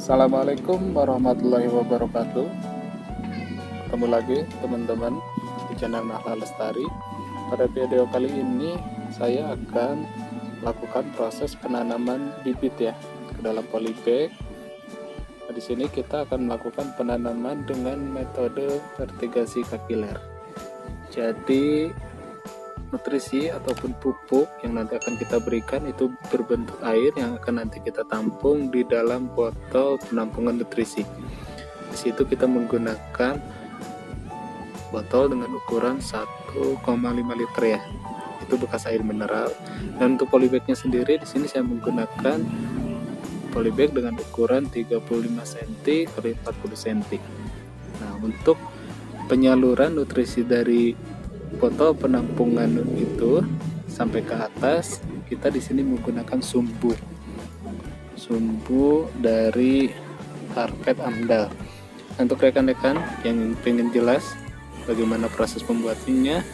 Assalamualaikum warahmatullahi wabarakatuh. Ketemu lagi teman-teman di channel Nahla Lestari. Pada video kali ini saya akan lakukan proses penanaman bibit ya ke dalam polybag. Nah, di sini kita akan melakukan penanaman dengan metode vertigasi kapiler. Jadi nutrisi ataupun pupuk yang nanti akan kita berikan itu berbentuk air yang akan nanti kita tampung di dalam botol penampungan nutrisi. Di situ kita menggunakan botol dengan ukuran 1,5 liter ya. Itu bekas air mineral. Dan untuk polybagnya sendiri di sini saya menggunakan polybag dengan ukuran 35 cm x 40 cm. Nah, untuk penyaluran nutrisi dari botol penampungan itu sampai ke atas, kita di sini menggunakan sumbu dari karpet amdal. Untuk rekan-rekan yang pengen jelas bagaimana proses pembuatannya,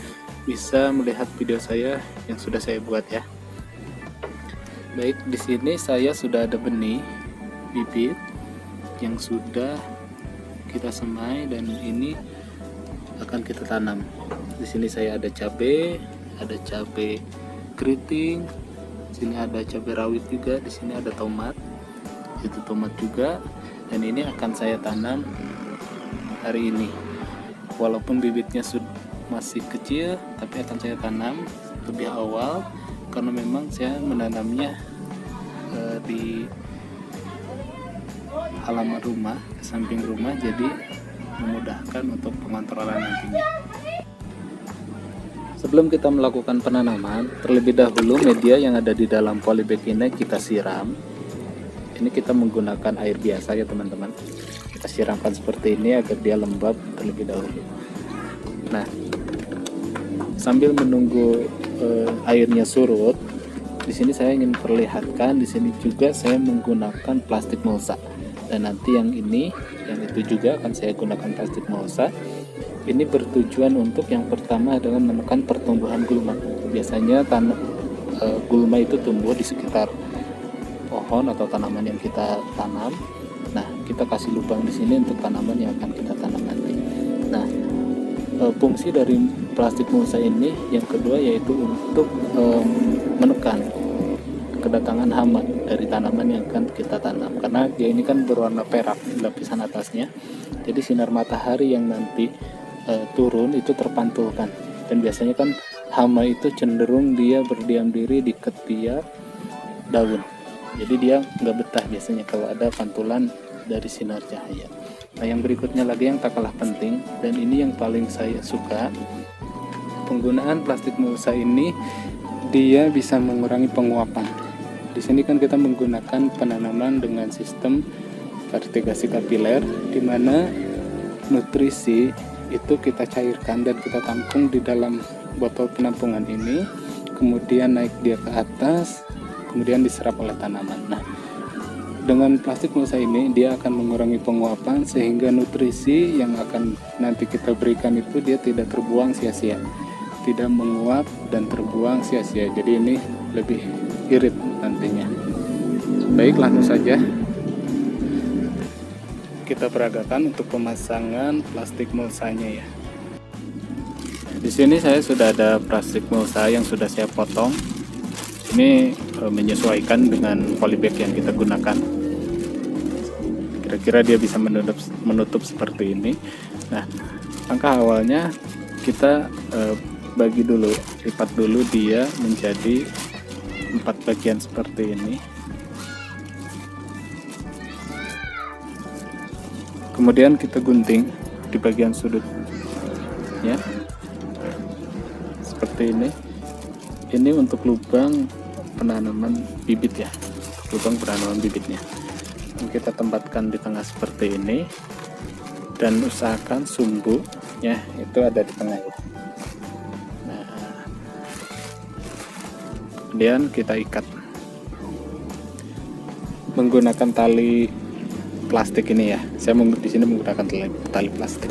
bisa melihat video saya yang sudah saya buat ya. Baik, di sini saya sudah ada benih bibit yang sudah kita semai dan ini akan kita tanam. Di sini saya ada cabai keriting, di sini ada cabai rawit juga, di sini ada tomat, itu tomat juga, dan ini akan saya tanam hari ini. Walaupun bibitnya masih kecil, tapi akan saya tanam lebih awal karena memang saya menanamnya di halaman rumah, di samping rumah, jadi memudahkan untuk pengontrolan nantinya. Sebelum kita melakukan penanaman, terlebih dahulu media yang ada di dalam polybag ini kita siram. Ini kita menggunakan air biasa ya teman-teman. Kita siramkan seperti ini agar dia lembab terlebih dahulu. Nah, sambil menunggu airnya surut, di sini saya ingin perlihatkan, di sini juga saya menggunakan plastik mulsa. Dan nanti yang itu juga akan saya gunakan plastik mulsa. Ini bertujuan untuk yang pertama adalah menekan pertumbuhan gulma. Biasanya gulma itu tumbuh di sekitar pohon atau tanaman yang kita tanam. Nah, kita kasih lubang di sini untuk tanaman yang akan kita tanam nanti. Nah, fungsi dari plastik mulsa ini yang kedua yaitu untuk menekan kedatangan hama dari tanaman yang akan kita tanam, karena dia ini kan berwarna perak lapisan atasnya, jadi sinar matahari yang nanti turun itu terpantulkan, dan biasanya kan hama itu cenderung dia berdiam diri di ketiak daun, jadi dia nggak betah biasanya kalau ada pantulan dari sinar cahaya. Nah, yang berikutnya lagi yang tak kalah penting, dan ini yang paling saya suka, penggunaan plastik mulsa ini dia bisa mengurangi penguapan. Di sini kan kita menggunakan penanaman dengan sistem vertigasi kapiler, di mana nutrisi itu kita cairkan dan kita tampung di dalam botol penampungan ini, kemudian naik dia ke atas, kemudian diserap oleh tanaman. Nah, dengan plastik mulsa ini dia akan mengurangi penguapan sehingga nutrisi yang akan nanti kita berikan itu dia tidak terbuang sia-sia, tidak menguap dan terbuang sia-sia. Jadi ini lebih irit nantinya. Baik, langsung saja kita peragakan untuk pemasangan plastik mulsanya ya. Di sini saya sudah ada plastik mulsa yang sudah saya potong. Ini menyesuaikan dengan polybag yang kita gunakan. Kira-kira dia bisa menutup seperti ini. Nah, langkah awalnya kita bagi dulu, lipat dulu dia menjadi 4 bagian seperti ini. Kemudian kita gunting di bagian sudut ya, seperti ini. Ini untuk lubang penanaman bibit ya, lubang penanaman bibitnya. Dan kita tempatkan di tengah seperti ini, dan usahakan sumbu ya itu ada di tengah ya. Nah, kemudian kita ikat menggunakan tali plastik ini ya. Saya di sini menggunakan tali plastik.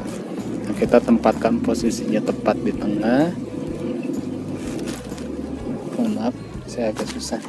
Nah, kita tempatkan posisinya tepat di tengah. Mohon maaf, saya agak susah.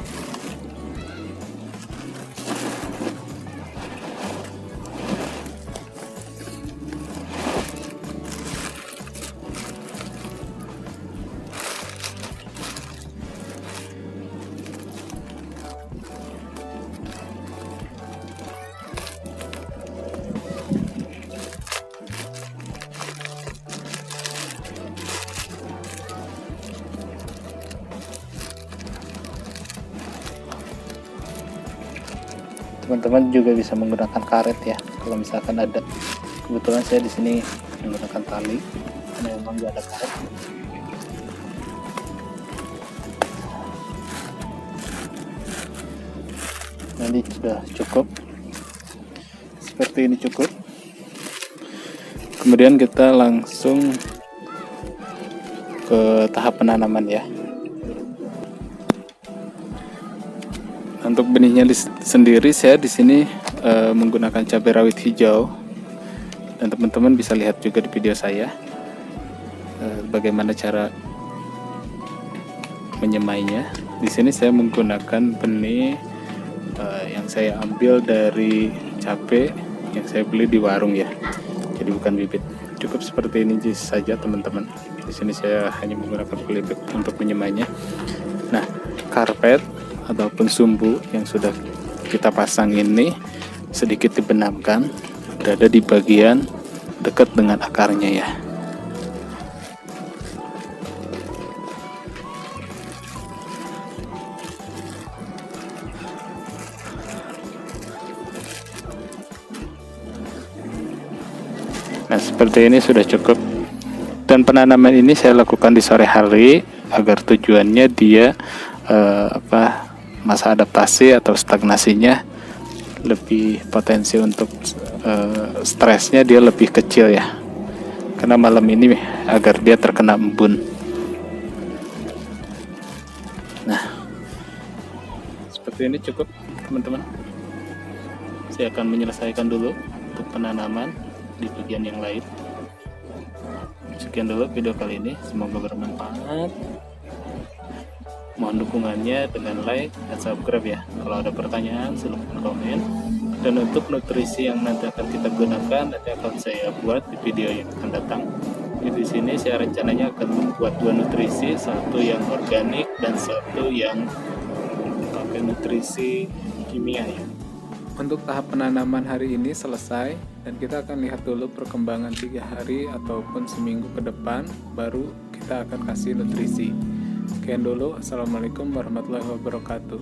teman-teman juga bisa menggunakan karet ya, kalau misalkan ada. Kebetulan saya di sini menggunakan tali karena memang nggak ada karet. Nanti sudah cukup, seperti ini cukup. Kemudian kita langsung ke tahap penanaman ya. Untuk benihnya sendiri saya di sini menggunakan cabai rawit hijau, dan teman-teman bisa lihat juga di video saya bagaimana cara menyemainya. Di sini saya menggunakan benih yang saya ambil dari cabai yang saya beli di warung ya, jadi bukan bibit. Cukup seperti ini saja teman-teman. Di sini saya hanya menggunakan polybag untuk menyemainya. Nah, karpet ataupun sumbu yang sudah kita pasang ini sedikit dibenamkan, berada di bagian dekat dengan akarnya ya. Nah, seperti ini sudah cukup. Dan penanaman ini saya lakukan di sore hari agar tujuannya dia masa adaptasi atau stagnasinya lebih potensi untuk stresnya dia lebih kecil ya, karena malam ini agar dia terkena embun. Nah, seperti ini cukup teman-teman. Saya akan menyelesaikan dulu untuk penanaman di bagian yang lain. Sekian dulu video kali ini, semoga bermanfaat. Mohon dukungannya dengan like dan subscribe ya. Kalau ada pertanyaan silahkan komen. Dan untuk nutrisi yang nanti akan kita gunakan, nanti akan saya buat di video yang akan datang. Di sini saya rencananya akan membuat 2 nutrisi, satu yang organik dan satu yang pakai nutrisi kimia ya. Untuk tahap penanaman hari ini selesai, dan kita akan lihat dulu perkembangan 3 hari ataupun seminggu ke depan, baru kita akan kasih nutrisi. Sekian dulu, assalamualaikum warahmatullahi wabarakatuh.